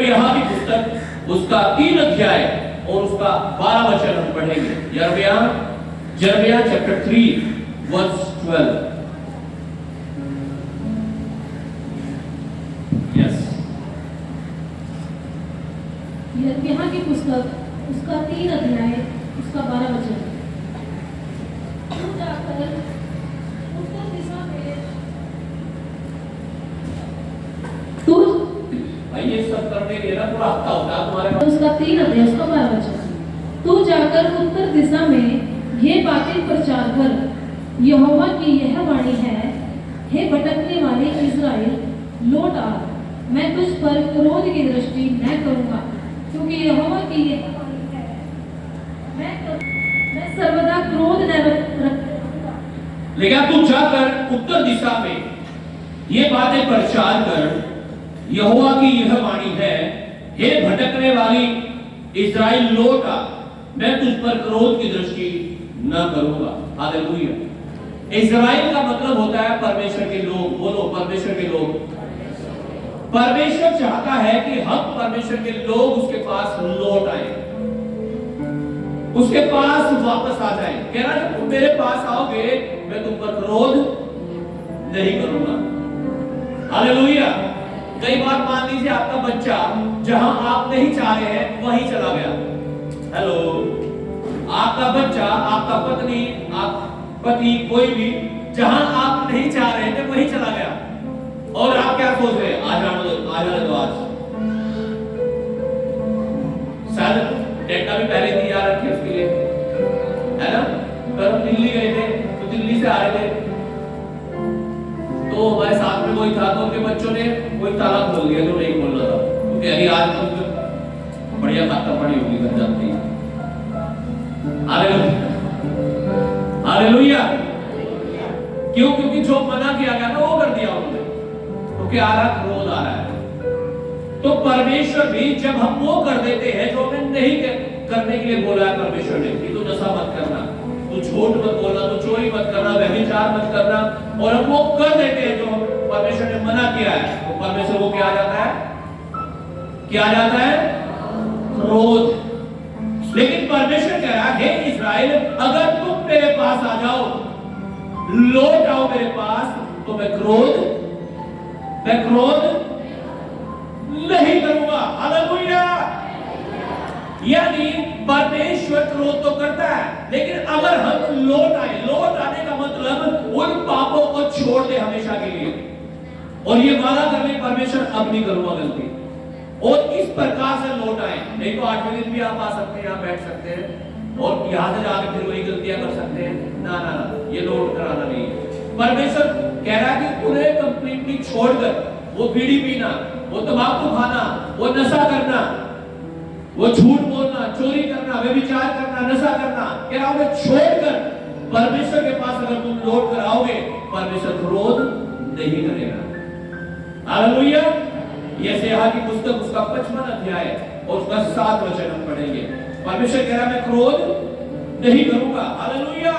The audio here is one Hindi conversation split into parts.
यहाँ की पुस्तक उसका 3 अध्याय और उसका 12 वचन हम पढ़ेंगे। यिर्मयाह चैप्टर 3 वर्स 12। यस, यिर्मयाह की पुस्तक उसका 3 अध्याय उसका 12 वचन। तू जाकर उत्तर दिशा में तू ये सब करने के लिए ना थोड़ा हफ्ता होता है तुम्हारे पास। उसका 3 अध्याय उसका 12 वचन। तू जाकर उत्तर दिशा में ये बातें प्रचार कर, यहोवा की यह वाणी है, हे भटकने वाले इस्राएल, लौट आ, मैं तुझ पर क्रोध की दृष्टि न करूंगा, क्योंकि यहोवा की यह वाणी है, मैं सर्वदा क्रोध न रखूंगा। लेकिन तू जाकर उत्तर दिशा में ये बातें प्रचार कर, यहोवा की यह वाणी है, हे भटकने वाली इस्राएल, लौट आ, मैं तुझ पर क्रोध की दृष्टि न करूंगा। हालेलुया। इस्राएल का मतलब होता है परमेश्वर के लोग। बोलो, परमेश्वर के लोग। परमेश्वर चाहता है कि हम परमेश्वर के लोग उसके पास लौट आए, उसके पास वापस आ जाए। कह रहा जब तुम मेरे पास आओगे मैं तुम पर क्रोध नहीं करूंगा। हालेलुया। कई बार मान लीजिए आपका बच्चा जहां आप नहीं चाह रहे हैं वहीं चला गया। हेलो, आपका बच्चा, आपका पत्नी, आप पति, कोई भी जहां आप नहीं चाह रहे थे वहीं चला गया। और आप क्या सोच रहे हैं? आ जाने दो आज। शायद डेटा भी पहले तैयार रखे उसके लिए, है ना। अगर हम दिल्ली गए थे तो दिल्ली से आ रहे थे तो हमारे साथ में कोई था, तो उनके बच्चों ने कोई ताला खोल दिया जो नहीं खोलना था, क्योंकि अभी आज तो बढ़िया खाता पड़ी होगी घर जाती है। हालेलुया। क्यों? क्योंकि जो मना किया गया था वो कर दिया उन्होंने, क्योंकि आ रहा क्रोध आ रहा है। तो परमेश्वर भी जब हम वो कर देते हैं जो हमें नहीं करने के लिए बोला है परमेश्वर ने, कि तू नशा मत करना, तू झूठ मत बोलना, तू चोरी मत करना, व्यभिचार मत करना, और हम वो कर देते हैं जो परमेश्वर ने मना किया है, तो परमेश्वर वो क्या आ जाता है? क्या आ जाता है? क्रोध। लेकिन परमेश्वर कह रहा है, हे इस्राएल, अगर तुम मेरे पास आ जाओ, लौट आओ मेरे पास, तो मैं क्रोध नहीं करूंगा। हालेलुया। यानी परमेश्वर क्रोध तो करता है, लेकिन अगर हम लौट आए, लौट आने का मतलब उन पापों को छोड़ दे हमेशा के लिए, और ये वादा कर ले परमेश्वर अब नहीं करूंगा गलती, और इस प्रकार से लौट आए। नहीं तो 8वें दिन भी आप आ सकते हैं, यहाँ बैठ सकते हैं और यहां से जाकर फिर वही गलतियां कर सकते हैं। ना ना ना, ये लौट कर आना नहीं है। परमेश्वर कह रहा है कि उन्हें कंप्लीटली छोड़कर, वो बीड़ी पीना, वो तंबाकू खाना, वो नशा करना, वो झूठ बोलना, चोरी करना, व्यभिचार करना, नशा करना, कह रहा हूं छोड़कर परमेश्वर के पास अगर तुम लौट कर आओगे, परमेश्वर क्रोध नहीं करेगा। हालेलुया। यशायाह की पुस्तक उसका 55 अध्याय और उसका 7 वचन हम पढ़ेंगे। परमेश्वर कह रहा मैं क्रोध नहीं करूंगा। हालेलुया।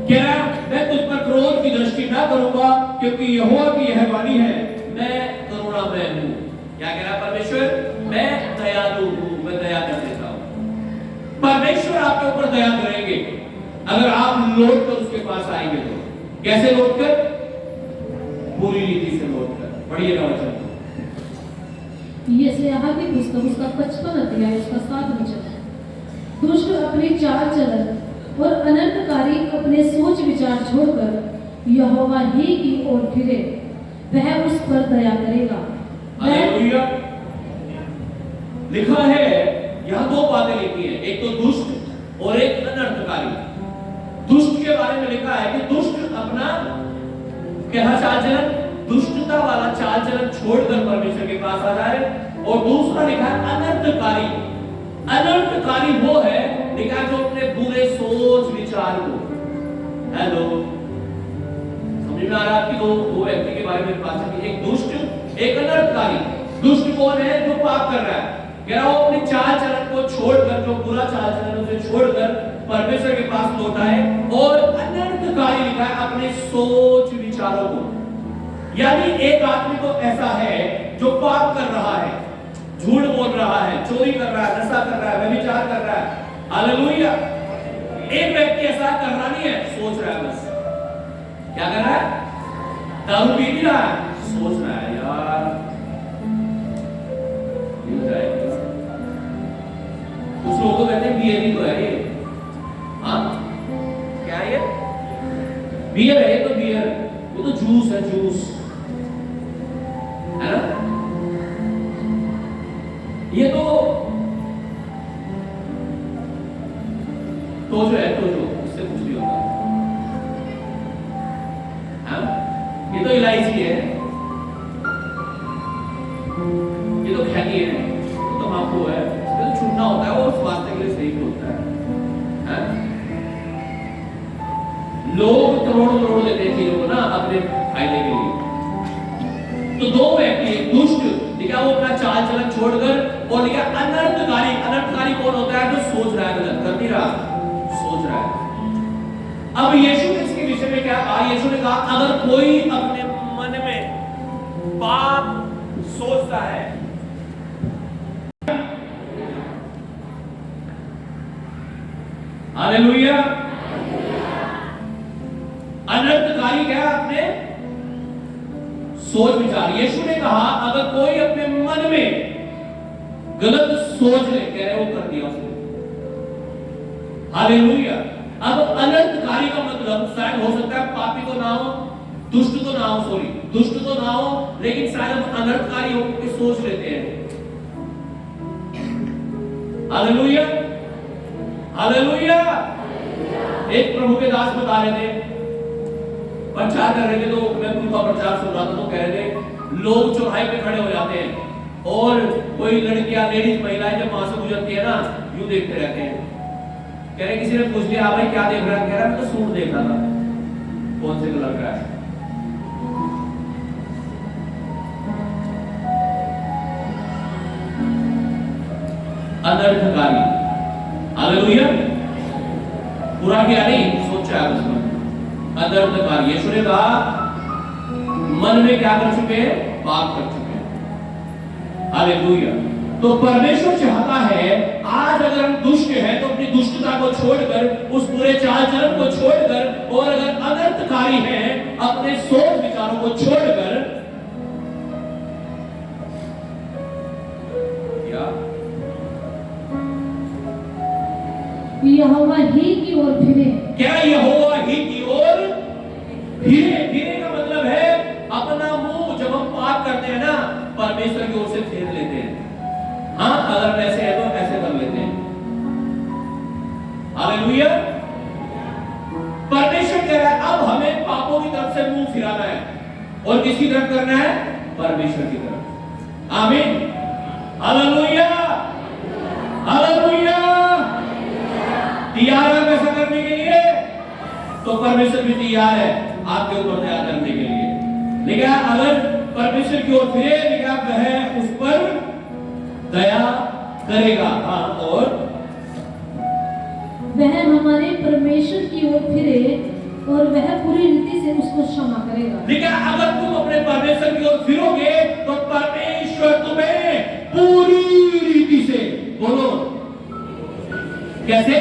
कह रहा मैं तुझ पर क्रोध की दृष्टि ना करूंगा, क्योंकि यहोवा की यह वाणी है, मैं करुणामय हूं। क्या कह रहा परमेश्वर? मैं दयालु हूं, मैं दया कर देता हूं। परमेश्वर आपके ऊपर दया करेंगे अगर आप लौट कर उसके पास आएंगे। तो कैसे लौट कर? पूरी रीति से लौट कर। पढ़िएगा वचन। यशायाह की पुस्तक उसका 55 अध्याय उसका 7 वचन। दुष्ट अपने चाल चलन और अनर्थकारी अपने सोच विचार छोड़कर यहोवा ही की ओर फिरे, वह उस पर दया करेगा। हालेलुया। लिखा है, यहां 2 बातें लिखी है, एक तो दुष्ट और एक अनर्थकारी। दुष्ट के बारे में लिखा है कि दुष्ट अपना क्या चाल चलन, दुष्टता वाला चाल चलन छोड़कर परमेश्वर के पास आ जाए। और दूसरा लिखा है अनर्थकारी। अनर्थकारी वो है, लिखा जो अपने बुरे सोच विचार को। हेलो, समझ में आ रहा है आपकी? दो व्यक्ति के बारे में बात की, एक दुष्ट, एक अनर्थकारी। दुष्ट कौन है? जो पाप कर रहा है, कह रहा वो अपनी चाल चलन को छोड़कर, जो बुरा चाल चलन उसे छोड़कर परमेश्वर के पास लौट आए। और अनर्थकारी लिखा है अपने सोच विचारों को। यानी एक आदमी तो ऐसा है जो पाप कर रहा है, चोरी कर रहा है, नशा कर रहा है, व्यभिचार कर रहा है, हालेलुया। एक व्यक्ति ऐसा कर रहा नहीं है, सोच रहा है बस। क्या कर रहा है? दारू पी नहीं रहा है, सोच रहा है यार मिल जाएगी। कुछ लोग तो कहते हैं बियर ही तो है ये। हाँ क्या है ये? बियर है ये तो, बियर वो तो जूस है, जूस है ना। ये तो जो है तो जो उससे कुछ नहीं होता। हाँ? ये तो इलायची है, ये तो खैनी है, ये तो तंबाकू है, इसमें तो छूटना होता है, वो स्वास्थ्य के लिए सही होता है। हाँ? लोग करोड़ देते हैं चीजों को ना अपने फायदे के लिए। तो दो व्यक्ति, दुष्ट लिखा वो अपना चाल चलन छोड़कर, और लिखा अनर्थकारी कौन होता है? जो सोच रहा है गलत, कर नहीं रहा, सोच रहा है। अब यीशु ने इसके विषय में क्या कहा? यीशु ने कहा अगर कोई अपने मन में पाप सोचता है, हालेलुया, अनर्थकारी क्या? अपने सोच विचार। यीशु ने कहा अगर कोई अपने मन में गलत सोच ले, कह रहे वो कर दिया उसने, हालेलुया। अब अनर्थकारी का मतलब शायद हो सकता है पापी तो ना हो, दुष्ट तो ना हो, दुष्ट तो ना हो, लेकिन शायद हम अनर्थकारी हो के सोच लेते हैं। Hallelujah, hallelujah. एक प्रभु के दास बता रहे थे, प्रचार कर रहे थे, तो मैं उनका प्रचार सुन रहा था, तो कह रहे थे लोग चौराहे पे खड़े हो जाते हैं और कोई लड़कियां, लेडीज, महिलाएं जब वहां से गुजरती है ना, यूं देखते रहते हैं। कह रहे किसी ने पूछ लिया भाई क्या देख रहा है? कह रहा मैं तो सूट देख रहा था, कौन से कलर का है। अनर्थकारी, हालेलुया। पूरा किया नहीं, सोचा है उसमें अनर्थकारी। यीशु ने कहा मन में क्या कर चुके हैं? पाप कर चुके हैं, हालेलुया। तो परमेश्वर चाहता है आज अगर हम दुष्ट हैं तो अपनी दुष्टता को छोड़कर, उस बुरे चाल चलन को छोड़कर, और अगर अनर्थकारी हैं अपने सोच विचारों को छोड़कर, यहोवा ही की ओर फिरे। क्या यहोवा ही की ओर फिरे? फिरे का मतलब है अपना मुंह, जब हम पाप करते हैं ना, परमेश्वर की ओर से फेर लेते हैं। हाँ, अगर वैसे है तो ऐसे कर लेते हैं, हालेलुया। परमेश्वर कह रहा है अब हमें पापों की तरफ से मुंह फिराना है, और किसकी तरफ करना है? परमेश्वर की तरफ। आमीन, हालेलुया, हालेलुया। तैयार है ऐसा करने के लिए? तो परमेश्वर भी तैयार है आपके ऊपर दया करने के लिए। लेकिन अगर परमेश्वर की ओर फिरे, लेकिन वह उस पर दया करेगा। हाँ, और वह हमारे परमेश्वर की ओर फिरे और वह पूरी रीति से उसको क्षमा करेगा। लेकिन अगर तुम अपने परमेश्वर की ओर फिरोगे तो परमेश्वर तुम्हें पूरी रीति से, बोलो कैसे?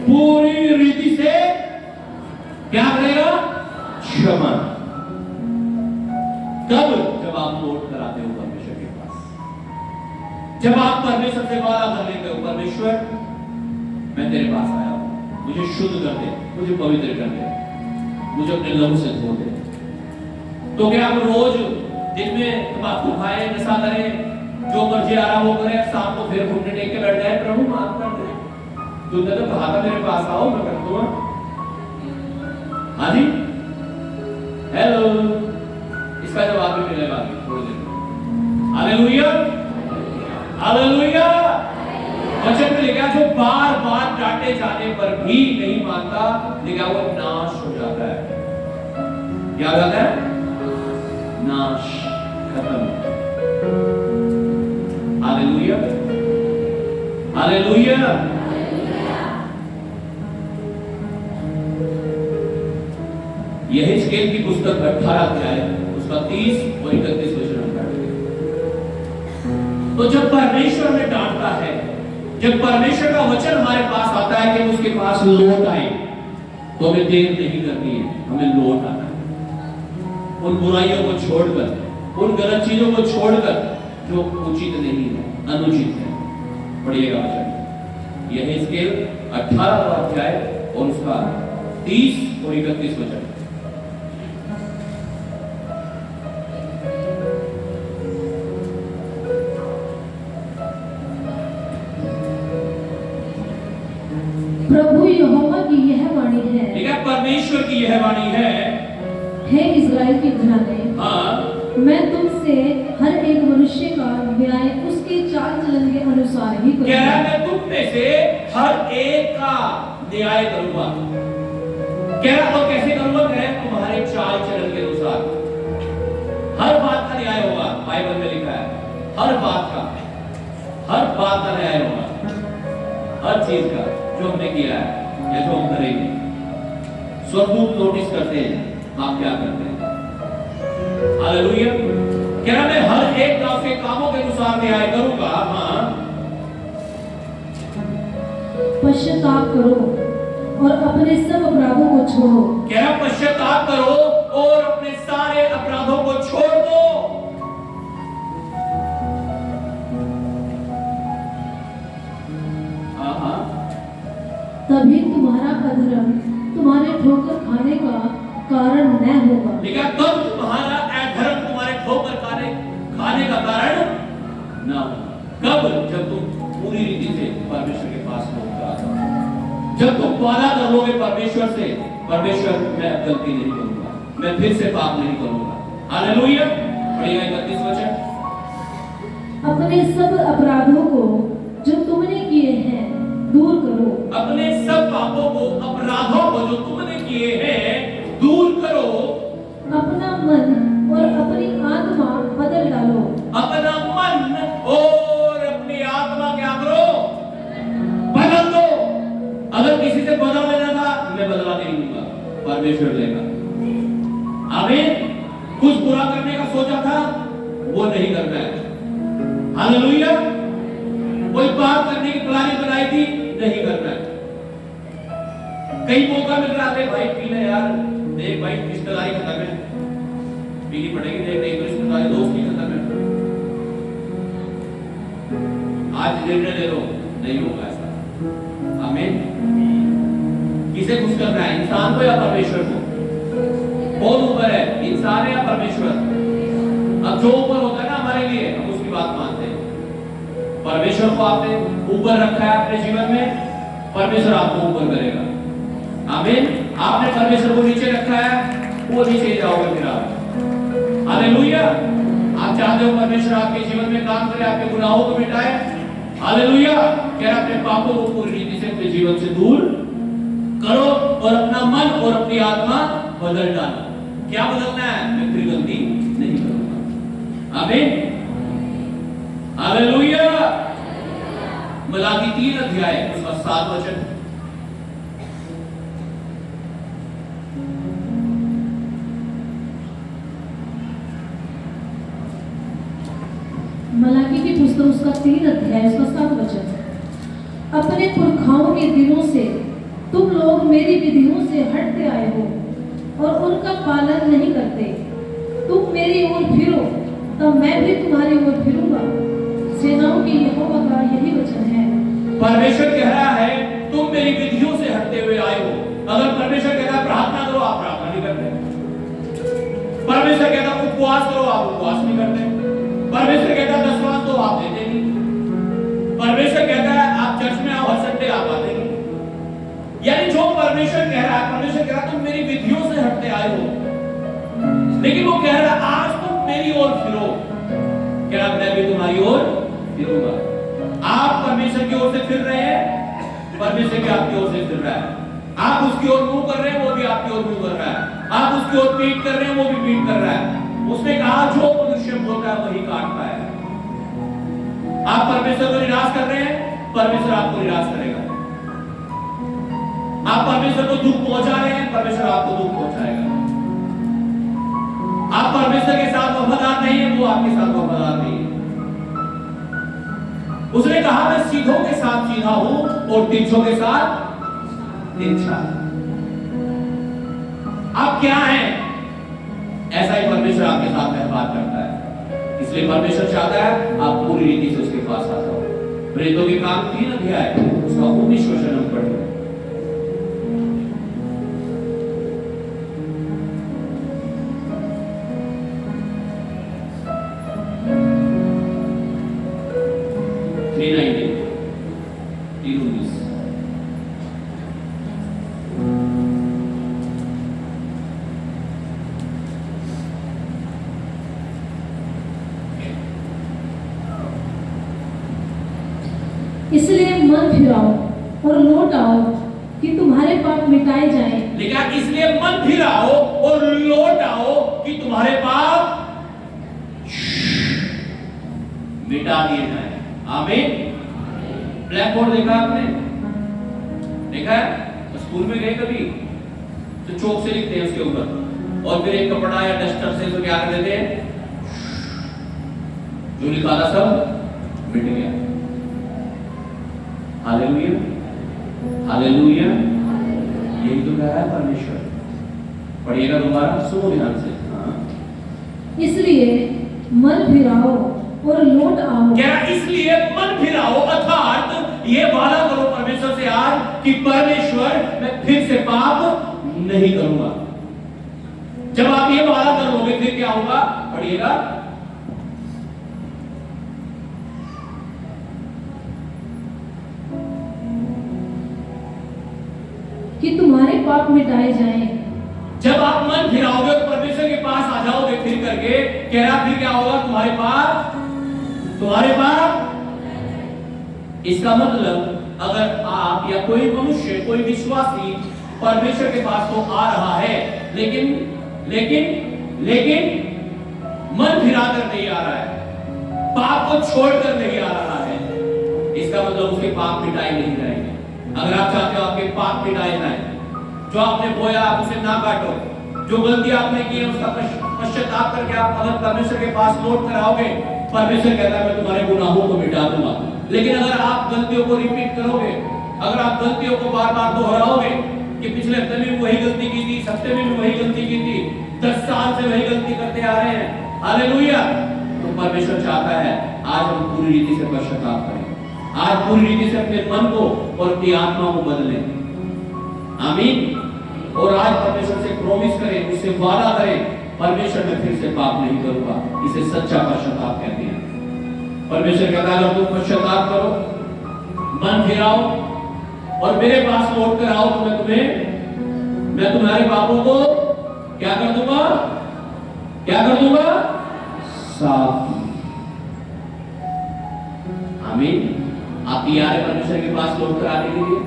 पूरी रीति से क्या करेगा? क्षमा। कब? जब आप लौट कर आते हो परमेश्वर के पास, जब आप परमेश्वर से वादा कर लेते हो, परमेश्वर मैं तेरे पास आया हूं, मुझे शुद्ध कर दे, मुझे पवित्र कर दे, मुझे अपने लहू से धो दे। तो क्या आप रोज दिन में तंबाकू खाए, नशा करें, जो मर्जी आ रहा वो करें, शाम को फिर घूमने टेक के बैठ जाए, प्रभु माफ कर दे, तुमने तो कहा था मेरे पास आओ, मैं कर दूंगा। हाँ जी, हेलो, इसका जवाब भी मिलेगा थोड़ी देर में। Hallelujah, hallelujah. वचन में लिखा जो बार बार डांटे जाने पर भी नहीं मानता, लिखा वो नाश हो जाता है। क्या हो जाता है? नाश, खत्म। Hallelujah, hallelujah. यहेजकेल की पुस्तक 18 अध्याय उसका 30 और 31 वचन हम पढ़ेंगे। तो जब परमेश्वर हमें डांटता है, जब परमेश्वर का वचन हमारे पास आता है कि उसके पास लौट आए, तो हमें देर नहीं करनी है, हमें लौट आना है। उन बुराइयों को छोड़कर, उन गलत चीजों को छोड़कर जो उचित नहीं है, अनुचित है। पढ़िएगा वचन, यह हिजकिय्याह 18वां अध्याय और उसका 30 और 31 वचन। प्रभु यहोवा की यह वाणी है, ठीक है, परमेश्वर की यह वाणी है, हे इस्राएल के घराने, हाँ, मैं तुमसे हर एक मनुष्य का न्याय उसके चाल चलन के अनुसार ही कह रहा है, करूंगा। मैं तुम में से हर एक का न्याय करूंगा। कह रहा और कैसे करूंगा? कह रहा है तुम्हारे चाल चलन के अनुसार। हर बात का न्याय होगा, बाइबल में लिखा है, हर बात का न्याय होगा, हर चीज का जो हमने किया है या जो हम करेंगे। स्वरूप नोटिस करते हैं आप क्या करते हैं। हालेलुया। कह रहा मैं हर एक का उसके कामों के अनुसार न्याय करूंगा। हाँ, पश्चाताप करो और अपने सब अपराधों को छोड़ो। कह रहा पश्चाताप करो और अपने सारे अपराधों को छोड़ दो। तभी तुम्हारा अधर्म तुम्हारे ठोकर खाने का कारण न होगा। लेकिन तब तुम्हारा अधर्म तुम्हारे ठोकर खाने का कारण ना होगा। कब? जब तुम पूरी रीति से परमेश्वर के पास लौट आओ, जब तुम वादा करोगे परमेश्वर से, परमेश्वर मैं गलती नहीं करूंगा, मैं फिर से पाप नहीं करूंगा। हालेलुया। पढ़िएगा 31 वचन। अपने सब अपराधों को जो तुमने किए हैं दूर करो। अपने सब पापों को, अपराधों को जो तुमने किए हैं दूर करो। अपना मन और अपनी आत्मा बदल डालो। अपना मन और अपनी आत्मा क्या करो? बदल दो। अगर किसी से बदला लेना था, मैं बदला नहीं दूंगा, परमेश्वर लेगा। आमीन। कुछ बुरा करने का सोचा था, वो नहीं करना है। हालेलुया। कोई पाप करने की प्लानिंग बनाई थी, नहीं करना है। कई मौका मिल रहा है, भाई पी ले यार, देख भाई रिश्तेदारी खत्म है, पीनी पड़ेगी, देख नहीं तो रिश्तेदारी दोस्ती खत्म है, आज निर्णय ले लो, नहीं होगा ऐसा। आमीन। किसे खुश करना है, इंसान को या परमेश्वर को? कौन ऊपर है, इंसान है या परमेश्वर? अब जो ऊपर होता है ना हमारे लिए, हम उसकी बात मानते हैं। परमेश्वर को आपने ऊपर रखा है अपने जीवन में, परमेश्वर आपको ऊपर करेगा। आमीन। आपने परमेश्वर को नीचे रखा है, वो नीचे जाओगे फिर आप। हालेलुया। आप चाहते हो परमेश्वर आपके जीवन में काम करे, आपके गुनाहों को मिटाए। हालेलुया। क्या अपने पापों को पूरी रीति से अपने जीवन से दूर करो और अपना मन और अपनी आत्मा बदल डालो। क्या बदलना है? मैं फिर गलती नहीं करूंगा। आमीन। हालेलुया। मलाकी 3 अध्याय उसका 7 वचन। मलाकी की पुस्तक उसका 3 अध्याय उसका 7 वचन। अपने पुरखाओं के दिनों से तुम लोग मेरी विधियों से हटते आए हो और उनका पालन नहीं करते। तुम मेरी ओर फिरो, तब मैं भी तुम्हारी ओर फिरूंगा। सेनाओं के यहोवा का यही वचन है। परमेश्वर कह रहा है तुम मेरी विधियों से हटते हुए आए हो। अगर परमेश्वर कहता है प्रार्थना करो, आप प्रार्थना नहीं करते। परमेश्वर कहता है उपवास करो, आप उपवास नहीं करते। परमेश्वर कहता है दशवां दो, आप देते नहीं। परमेश्वर कहता है आप चर्च में आओ, हर संडे आप आते नहीं। यानी जो परमेश्वर कह रहा है, परमेश्वर कह रहा है तुम मेरी विधियों से हटते आए हो, लेकिन वो कह रहा है आज तुम मेरी ओर फिरो, क्या मैं भी तुम्हारी ओर फिरूंगा। आप परमेश्वर की ओर से फिर रहे हैं, परमेश्वर भी आपकी ओर से फिर रहा है। आप उसकी ओर मुंह कर रहे हैं, वो भी आपकी ओर मुंह कर रहा है। आप उसकी ओर पीठ कर रहे हैं, वो भी पीठ कर रहा है। उसने कहा जो मनुष्य बोलता है वही काटता है। आप परमेश्वर को निराश कर रहे हैं, परमेश्वर आपको निराश करेगा। आप परमेश्वर को दुख पहुंचा रहे हैं, परमेश्वर आपको दुख पहुंचाएगा। आप परमेश्वर के साथ वफादार नहीं है, वो आपके साथ वफादार नहीं है। उसने कहा मैं सीधों के साथ सीधा हूं और तिरछों के साथ तिरछा। आप क्या हैं, ऐसा ही परमेश्वर आपके साथ व्यवहार करता है। इसलिए परमेश्वर चाहता है आप पूरी रीति से उसके पास आ जाओ। प्रेरितों के काम 3 अध्याय उसका 19 वचन हम पढ़ेंगे। इसलिए मन फिराओ और लौट आओ कि तुम्हारे पाप मिटाए जाएं। लेकिन इसलिए मन फिराओ और लौट आओ कि तुम्हारे पाप मिटा दिए जाएं। आमीन। ब्लैक बोर्ड देखा आपने? देखा है? तो स्कूल में गए कभी तो चौक से लिखते हैं उसके ऊपर और फिर एक कपड़ा या डस्टर से तो क्या कर देते हैं, जो लिखा था सब मिट गया। Hallelujah, hallelujah. यही तो कहा है परमेश्वर। पढ़िएगा दोबारा, सुनो ध्यान से। हाँ। इसलिए मन फिराओ और लौट आओ। क्या इसलिए मन फिराओ अर्थात ये वादा करो परमेश्वर से आज कि परमेश्वर मैं फिर से पाप नहीं करूंगा। जब आप ये वादा करोगे फिर क्या होगा, पढ़िएगा। कि तुम्हारे पाप मिटाए जाएं। जब आप मन फिराओगे और परमेश्वर के पास आ जाओगे फिर करके, कह रहा फिर क्या होगा, तुम्हारे पाप। इसका मतलब अगर आप या कोई मनुष्य, कोई विश्वासी परमेश्वर के पास तो आ रहा है लेकिन मन फिराकर नहीं आ रहा है, पाप को छोड़कर नहीं आ रहा है, इसका मतलब उसके पाप मिटाए नहीं जाएंगे। अगर आप चाहते हो आपके पाप मिटाए जाए, जो आपने बोया आप उसे ना काटो, जो गलती आपने की है उसका पश्चाताप करके आप अगर परमेश्वर के पास लौट कर आओगे, परमेश्वर कहता है मैं तुम्हारे गुनाहों को मिटा दूंगा। लेकिन अगर आप गलतियों को रिपीट करोगे, अगर आप गलतियों को बार बार दोहराओगे कि पिछले हफ्ते में वही गलती की थी, इस हफ्ते में भी वही गलती की थी, 10 साल से वही गलती करते आ रहे हैं, हालेलुया, तो परमेश्वर चाहता है आज हम पूरी रीति से पश्चाताप करें, आज पूरी रीति से अपने मन को और अपनी आत्मा को बदलें। आमीन। और आज परमेश्वर से प्रॉमिस करें, उससे वादा करें, परमेश्वर मैं फिर से पाप नहीं करूंगा। इसे सच्चा पश्चाताप कहते हैं। परमेश्वर कहता है तुम पश्चाताप करो, मन फिराओ और मेरे पास लौट कर आओ तो मैं तुम्हारे पापों को क्या कर दूंगा, साफ। आमीन। आप तैयार है परमेश्वर के पास लौट कर आने के लिए,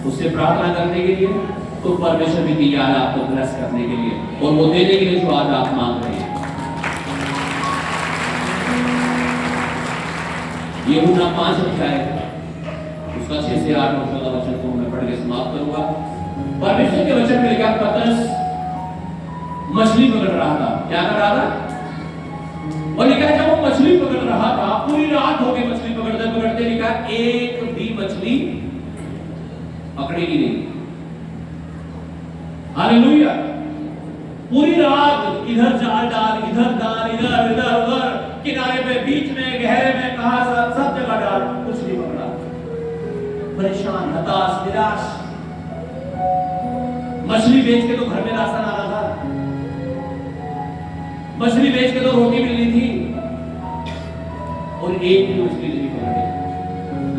उससे प्रार्थना करने के लिए, तो परमेश्वर भी तैयार है आपको ब्लेस करने के लिए और वो देने के लिए जो आज आप मांग रहे हैं। यूहन्ना 5 अध्याय उसका 6 से 8 और 14 वचन को मैं पढ़ के समाप्त करूंगा। परमेश्वर के वचन में लिखा पतरस मछली पकड़ रहा था। क्या कर रहा था? और लिखा जब वो मछली पकड़ रहा था, पूरी रात हो गई मछली पकड़ते पकड़ते, लिखा एक भी मछली पकड़ेगी नहीं। हालेलुया। पूरी रात इधर जाल डाल, इधर डाल, इधर इधर उधर, किनारे पे, बीच में, गहरे में, कहां सब जगह डाल, कुछ नहीं पकड़ा। परेशान, हताश, निराश। मछली बेच के तो घर में राशन आ रहा था, मछली बेच के तो रोटी मिलनी थी और एक भी मछली नहीं पकड़ी।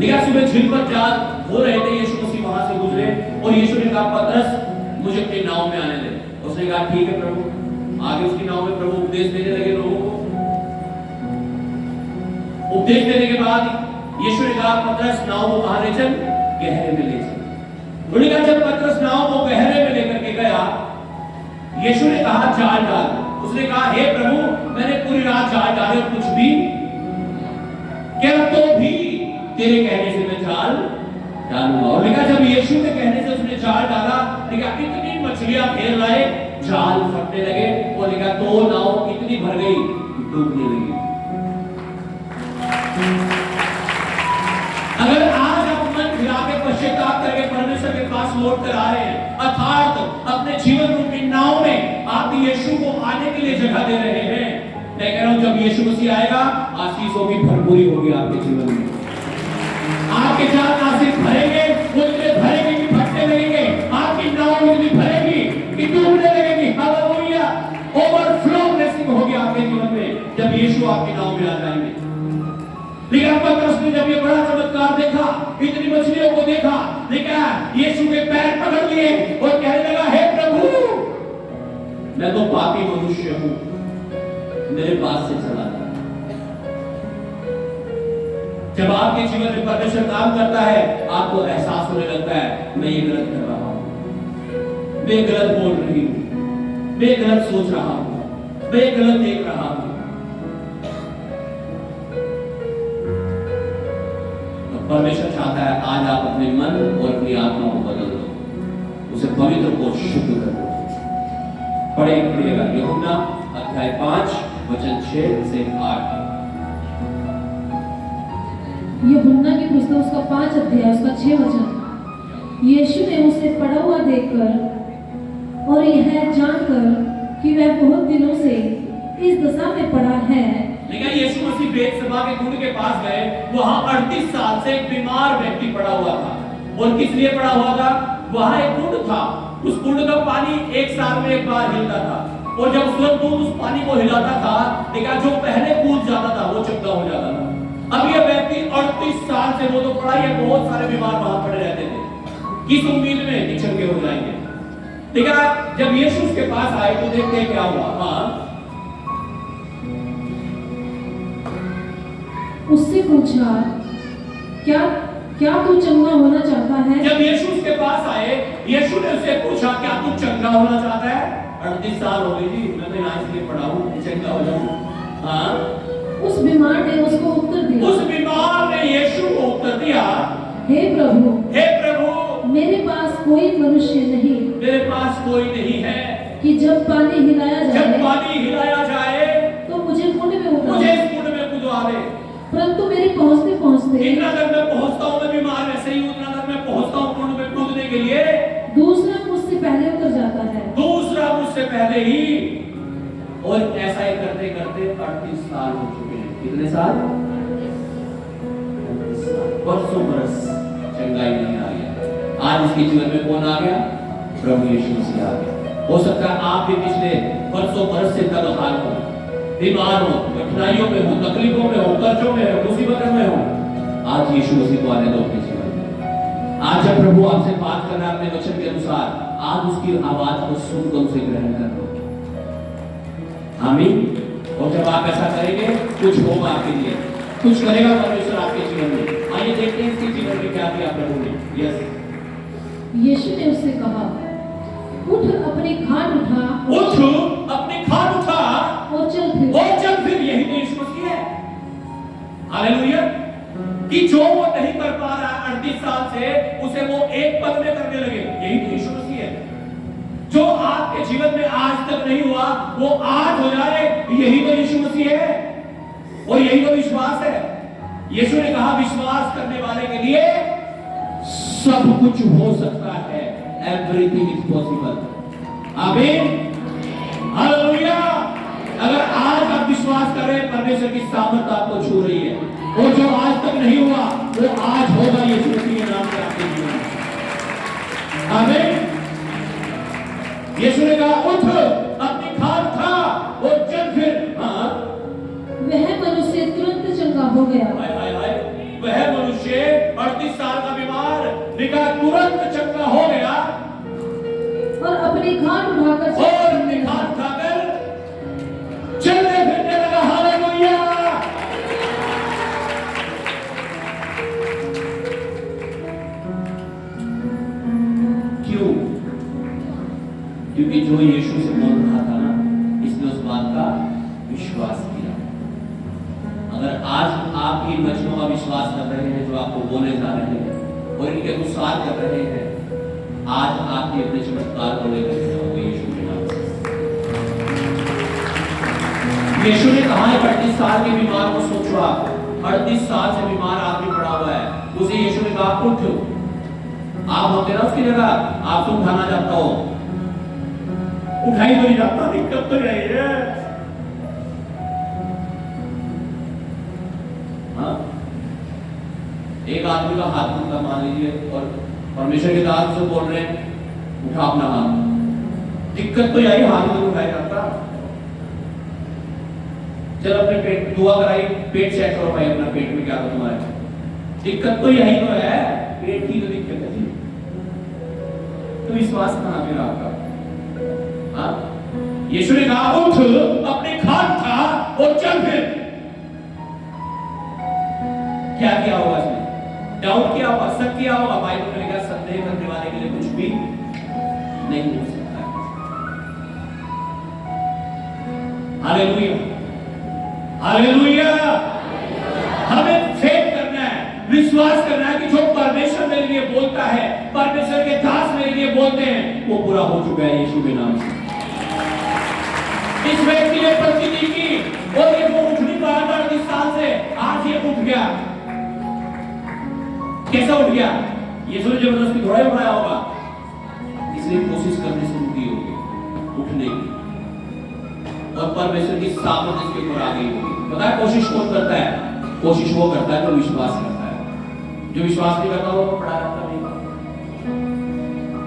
लिखा सुबह झील पर जाल हो रहे थे, यीशु मसीह वहां से गुजरे और यीशु ने कहा पतरस मुझे अपनी नाव में आने दे। उसने कहा ठीक है प्रभु। आगे उसकी नाव में प्रभु उपदेश देने लगे लोगों को। उपदेश देने के बाद यीशु ने कहा पतरस नाव को कहां ले चल, गहरे में ले चल। उन्होंने कहा जब पतरस नाव को गहरे में लेकर के गया, यीशु ने कहा जाल डाल। उसने कहा हे प्रभु मैंने पूरी रात जाल डाले और कुछ भी क्या, तो भी तेरे कहने से मैं जाल डालूंगा। और लिखा जब यीशु के कहने से उसने जाल डाला, लिखा इतनी मछलियां घेर लाए, जाल फटने लगे और लिखा 2 नाव इतनी भर गई डूबने लगी। छोड़कर आ रहे हैं, अर्थात अपने जीवन रूपी नाव में आप यीशु को आने के लिए जगह दे रहे हैं। मैं कह रहा हूं जब यीशु मसीह आएगा, आशीषों की भरपूरी होगी आपके जीवन में। आपके जान आशीष भरेंगे, वो इतने भरेंगे कि फटने लगेंगे। आपकी नाव इतनी भरेगी कि डूबने लगेगी। हालेलुया, ओवरफ्लो ब्लेसिंग होगी आपके जीवन में जब यीशु आपकी नाव में आ जाएंगे। लेकिन पतरस ने जब ये बड़ा चमत्कार देखा, इतनी मछलियों को देखा, लेकिन यीशु के पैर पकड़ लिए और कहने लगा, हे प्रभु, मैं तो पापी मनुष्य हूं, मेरे पास से चला जा। जब आपके जीवन में परमेश्वर काम करता है, आपको एहसास होने लगता है, मैं ये गलत कर रहा हूं, मैं गलत बोल रही हूं, मैं गलत सोच रहा हूं, मैं गलत देख रहा हूं। परमेश्वर चाहता है आज आप अपने मन और अपनी आत्मा को बदल दो, उसे पवित्र और शुद्ध कर दो। पढ़िएगा यूहन्ना अध्याय 5 वचन 6 से 8। यूहन्ना की पुस्तक उसका 5 अध्याय उसका 6 वचन। यीशु ने उसे पड़ा हुआ देखकर और यह जानकर कि वह बहुत दिनों से इस दशा में पड़ा है। लेकिन यीशु मसीह बेतसबा के कुंड के पास गए, वहां 38 साल से एक बीमार व्यक्ति पड़ा हुआ था। और किस लिए पड़ा हुआ था? वहां एक कुंड था, उस कुंड का पानी एक साल में एक बार हिलता था, और जब स्वर्गदूत उस पानी को हिलाता था, देखा जो पहले कूद जाता था वो चंगा हो जाता था। अब ये व्यक्ति 38 साल से वो तो पड़ा, ये बहुत सारे बीमार वहां पड़े रहते थे, किस उम्मीद में कि चंगे हो जाएंगे। देखा जब यीशु उसके पास आए तो देखते हैं क्या हुआ। हाँ, उससे पूछा, क्या तू चंगा होना चाहता है? जब यीशु उसके पास आए, यीशु ने उससे पूछा, क्या तू चंगा होना चाहता है? 38 साल हो गए जी, मैं तो यहाँ इसलिए पढ़ा हूँ चंगा हो जाऊँ। हाँ, उस बीमार ने उसको उत्तर दिया, उस बीमार ने यीशु को उत्तर दिया, हे प्रभु, मेरे पास कोई मनुष्य नहीं, मेरे पास कोई नहीं है कि जब पानी हिलाया जाए तो मुझे कुंड में उतार, मुझे इस कुंड में कूदवा दे। परंतु मेरे पहुंचते इतना तक मैं पहुंचता हूँ, मैं बीमार वैसे ही उतना तक मैं पहुंचता हूँ कुंड में कूदने के लिए, दूसरा मुझसे पहले उतर जाता है, दूसरा मुझसे पहले ही। और ऐसा ही करते करते 38 साल हो चुके हैं। कितने साल? 38 साल, बरसों बरस चंगाई नहीं आ गया। आज इसके जीवन में कौन आ गया? प्रभु यीशु मसीह आ गया। हो सकता है आप भी पिछले बरसों बरस से तलहाल हो, बीमार हो, कठिनाइयों में हो, तकलीफों में हो, कर्जों में हो, मुसीबतों में हो। आज यीशु मसीह को आने दो अपने जीवन में। आज जब प्रभु आपसे बात कर रहा है अपने वचन के अनुसार, आज उसकी आवाज को सुनकर उसे ग्रहण कर लो। आमीन। और जब आप ऐसा करेंगे, कुछ होगा आपके लिए, कुछ करेगा परमेश्वर आपके जीवन में। आइए देखते हैं इसके जीवन में क्या किया प्रभु ने। यस, यीशु ने उससे कहा, उठ अपनी खाट उठा, और चल फिर। यही तो यीशु मसीह है। हालेलुया। कि जो वो नहीं कर पा रहा 38 साल से, उसे वो एक पल में करने लगे। यही तो यीशु मसीह है। जो आपके जीवन में आज तक नहीं हुआ, वो आज हो जाए। यही तो यीशु मसीह है, और यही तो विश्वास है। यीशु ने कहा, विश्वास करने वाले के लिए सब कुछ हो सकता है। Everything is possible. आमीन, हालेलुया। अगर आज आप विश्वास करें, परमेश्वर की सामर्थ आपको छू रही है, और जो आज तक नहीं हुआ वो आज होगा यीशु मसीह के नाम से आपके जीवन में। आमीन। यीशु ने कहा, उठ अपनी खाट उठा और चल फिर। हाँ, वह मनुष्य तुरंत चंगा हो गया। वह मनुष्य 38 साल का बीमार लिखा तुरंत चंगा हो गया, और अपनी खाट उठाकर चलने फिरने लगा। हालेलुया। क्यों? क्योंकि जो यीशु से बोल रहा था ना, इसने उस बात का विश्वास किया। अगर आज आप इन वचनों का विश्वास कर रहे हैं जो आपको बोले जा रहे हैं, और इनके अनुसार कर रहे हैं, आज आपके अपने चमत्कार को लेकर जाओगे यीशु के नाम से। यीशु ने कहा है 38 साल के बीमार को सोचो, आप 38 साल से बीमार आदमी पड़ा हुआ है, उसे यीशु ने कहा, उठ आप होते ना उसकी जगह, आपसे उठाना चाहता हो, उठाई तो नहीं जाता, दिक्कत तो यही है। हाँ, एक आदमी का हाथ टूटा मान लीजिए और परमेश्वर के दास से बोल रहे हैं उठा अपना हाथ, दिक्कत तो यही, हाथ नहीं उठाया जाता। चलो अपने पेट दुआ कराई, पेट चेक करो भाई अपना पेट में क्या हो तुम्हारे, दिक्कत तो यही तो है, पेट की तो दिक्कत है जी। तो विश्वास कहां पे आपका? हाँ, यीशु ने कहा उठ, अपने खाट उठा और चल फिर। क्या किया होगा इसने? डाउट किया होगा, शक किया होगा। बाइबल में लिखा संदेह करने वाले के लिए कुछ भी नहीं हो सकता। Hallelujah, hallelujah. हमें फेथ करना है, विश्वास करना है कि जो परमेश्वर मेरे लिए बोलता है, परमेश्वर के दास मेरे लिए बोलते हैं, वो पूरा हो चुका है यीशु के नाम से। इस व्यक्ति ने प्रतिज्ञा की और ये वो उठ नहीं पा रहा 30 साल से, आज ये उठ गया। कैसा उठ गया? यीशु ने जबरदस्ती थोड़ा ही उठाया होगा, इसलिए कोशिश करनी शुरू की होगी उठने की, और परमेश्वर की सामर्थ इसके ऊपर आ गई होगी। पता है कोशिश कौन करता है? कोशिश वो करता है जो विश्वास करता है। जो विश्वास नहीं करता वो पड़ा रहता नहीं।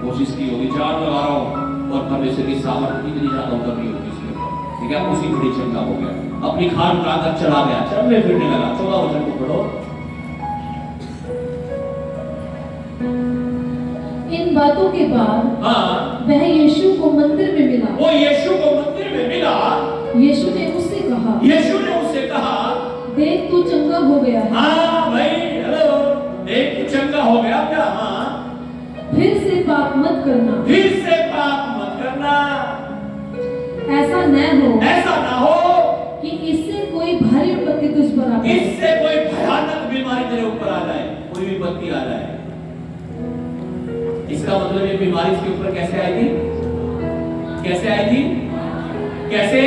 कोशिश की होगी, जान लगा रहा हूं, और परमेश्वर की सामर्थ इतनी ज्यादा उतर रही होगी इसके ऊपर, ठीक है? उसी घड़ी चंगा हो गया, अपनी खान उठाकर चला गया, चलने फिरने लगा। 14 वचन को पढ़ो। इन बातों के बाद हाँ, वह यीशु को मंदिर में मिला। वो यीशु को मंदिर में मिला। यीशु ने उससे कहा, यीशु ने उससे कहा, देख तू चंगा हो गया है। हाँ भाई, हेलो, देख तू चंगा हो गया क्या? हाँ, फिर से पाप मत करना। फिर से पाप मत करना। ऐसा न हो कि इससे कोई भारी विपत्ति तुझ पर आ जाए। इससे कोई भयानक बीमारी तेरे ऊपर आ जाए, कोई विपत्ति आ जाए। इसका मतलब ये बीमारी इसके ऊपर कैसे आई थी? कैसे आई थी? कैसे?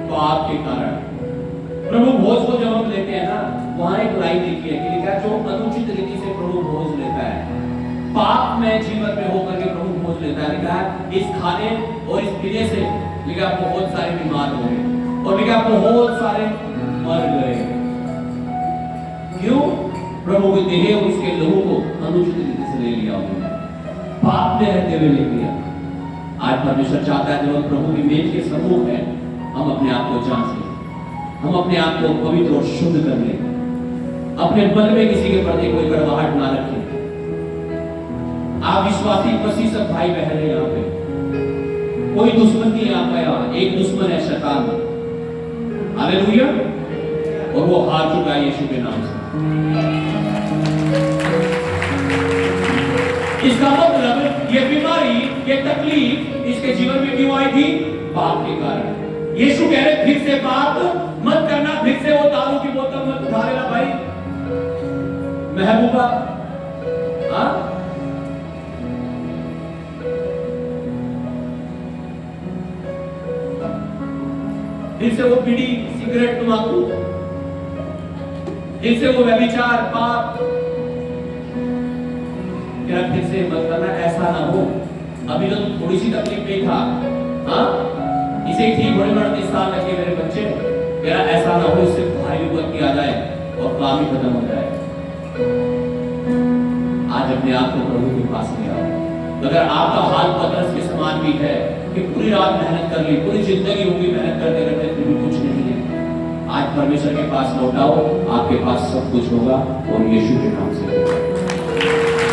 पाप के कारण। प्रभु भोज को जब हम लेते हैं ना, वहां एक लाइन लिखी है कि लिखा है जो अनुचित रीति से प्रभु भोज लेता है, पाप में जीवन में होकर के प्रभु भोज लेता है। लिखा है इस खाने और इस पीने से लिखा बहुत सारे बीमार हो गए, और लिखा बहुत सारे मर गए। क्यों? प्रभु के देह और उसके लहू को अनुचित रीति से ले लिया उन्होंने, पाप में रहते हुए ले लिया। आज परमेश्वर चाहता है जब हम प्रभु की मेज के सम्मुख है, हम अपने आप को जांच लें, हम अपने आप को पवित्र और शुद्ध कर लें, अपने मन में किसी के प्रति कोई गड़बड़ाहट ना रखें। आप विश्वासी मसीह सब भाई बहन हैं यहाँ पे, कोई दुश्मन नहीं है आपका, यहाँ एक दुश्मन है शैतान। हालेलुया। और वो हार चुका है यीशु के नाम से। इसका मतलब ये बीमारी, ये तकलीफ इसके जीवन में क्यों आई थी? पाप के कारण। यीशु कह रहे फिर से पाप मत करना, फिर से वो दारू की बोतल मत उठा लेना भाई महबूबा। हाँ, फिर से वो बीड़ी सिगरेट तंबाकू, फिर से वो व्यभिचार पाप, क्या फिर से मत करना। ऐसा ना हो, अभी तो थोड़ी सी तकलीफ में था, हाँ, इसे ठीक होने में 30 साल लगे मेरे बच्चे, मेरा ऐसा ना हो इससे भारी विपत्ति आ जाए और काम ही खत्म हो जाए। आज अपने आप को प्रभु के पास ले आओ। अगर आपका हाल पतरस के समान भी है कि पूरी रात मेहनत कर ली, पूरी जिंदगी होगी मेहनत करते करते, फिर भी कुछ नहीं है, आज परमेश्वर के पास लौटाओ, आपके पास सब कुछ होगा और यीशु के नाम से होगा।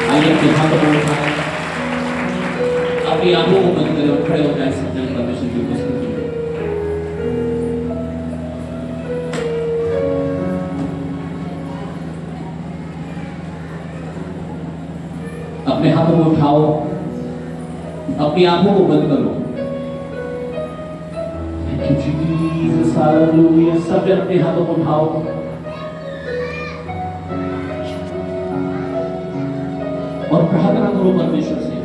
आइए अपने हाथों को उठाएं, अपनी आंखों को बंद करें और खड़े हो जाएं सज्जन परमेश्वर की उपस्थिति में। अपने हाथों को उठाओ, अपनी आंखों को बंद करो। Thank you, Jesus, hallelujah। सब जन अपने हाथों को उठाओ और प्रार्थना करो परमेश्वर से,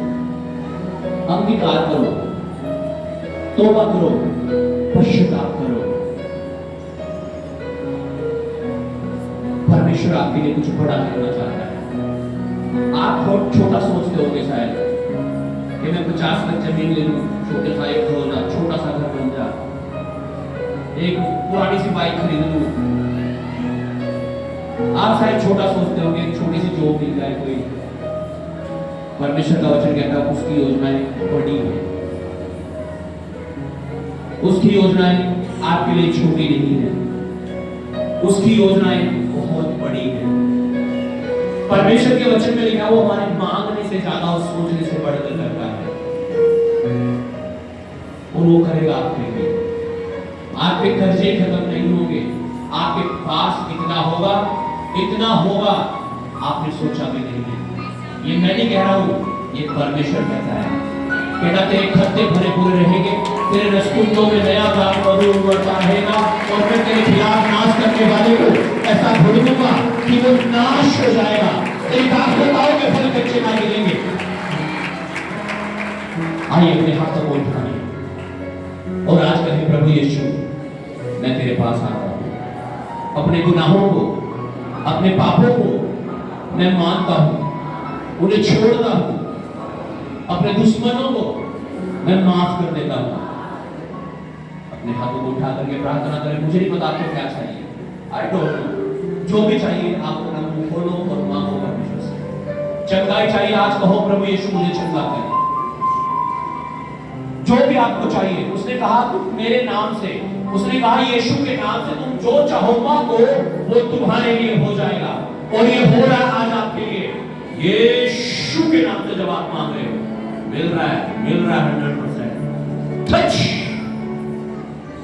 अंगीकार करो, तौबा करो, पश्चाताप करो। परमेश्वर आपके लिए कुछ बड़ा करना चाहता है। आप छोटा सोचते होंगे शायद कि मैं 50 लाख जमीन ले लूं, छोटे सा एक छोटा सा घर बन जा, एक पुरानी सी बाइक खरीद लूं। आप शायद छोटा सोचते होंगे, एक छोटी सी जॉब मिल जाए कोई। परमेश्वर का वचन कहता है उसकी योजनाएं बड़ी हैं, उसकी योजनाएं आपके लिए छोटी नहीं है, उसकी योजनाएं बहुत बड़ी हैं। परमेश्वर के वचन में लिखा वो हमारे मांगने से ज्यादा और सोचने से बढ़कर करता है, और वो करेगा आपके लिए। आपके कर्जे खत्म नहीं होंगे, आपके पास इतना होगा आपने सोचा भी नहीं है। ये मैं नहीं कह रहा हूं, ये परमेश्वर कहता है। कहता तेरे खत्ते भरे पूरे रहेंगे, तेरे रसकुंडों में नया गाल बढ़ता रहेगा, और मैं तेरे खिलाफ नाश करने वाले को ऐसा भूलूंगा कि वो नाश हो जाएगा। तेरी दाखलताओं के फल कच्चे ना गिरेंगे। आइए अपने हाथों को उठाइए और आज कहें प्रभु यीशु मैं तेरे पास आता हूं, अपने गुनाहों को, अपने पापों को मैं मानता हूं, उन्हें छोड़ता हूं, अपने दुश्मनों को मैं माफ कर देता हूं। अपने हाथों को उठा करके प्रार्थना करें। मुझे नहीं पता आपको क्या चाहिए, आई डोंट नो, जो भी चाहिए आप अपना मुंह खोलो और मांगो परमेश्वर से। चंगाई चाहिए, आज कहो प्रभु यीशु मुझे चंगा कर। जो भी आपको चाहिए, उसने कहा तुम मेरे नाम से, उसने कहा यीशु के नाम से तुम जो चाहो मांगो वो तुम्हारे लिए हो जाएगा, और ये हो रहा है आज आपके लिए। यीशु के नाम से जब आप मांग रहे हो, मिल रहा है 100%। टच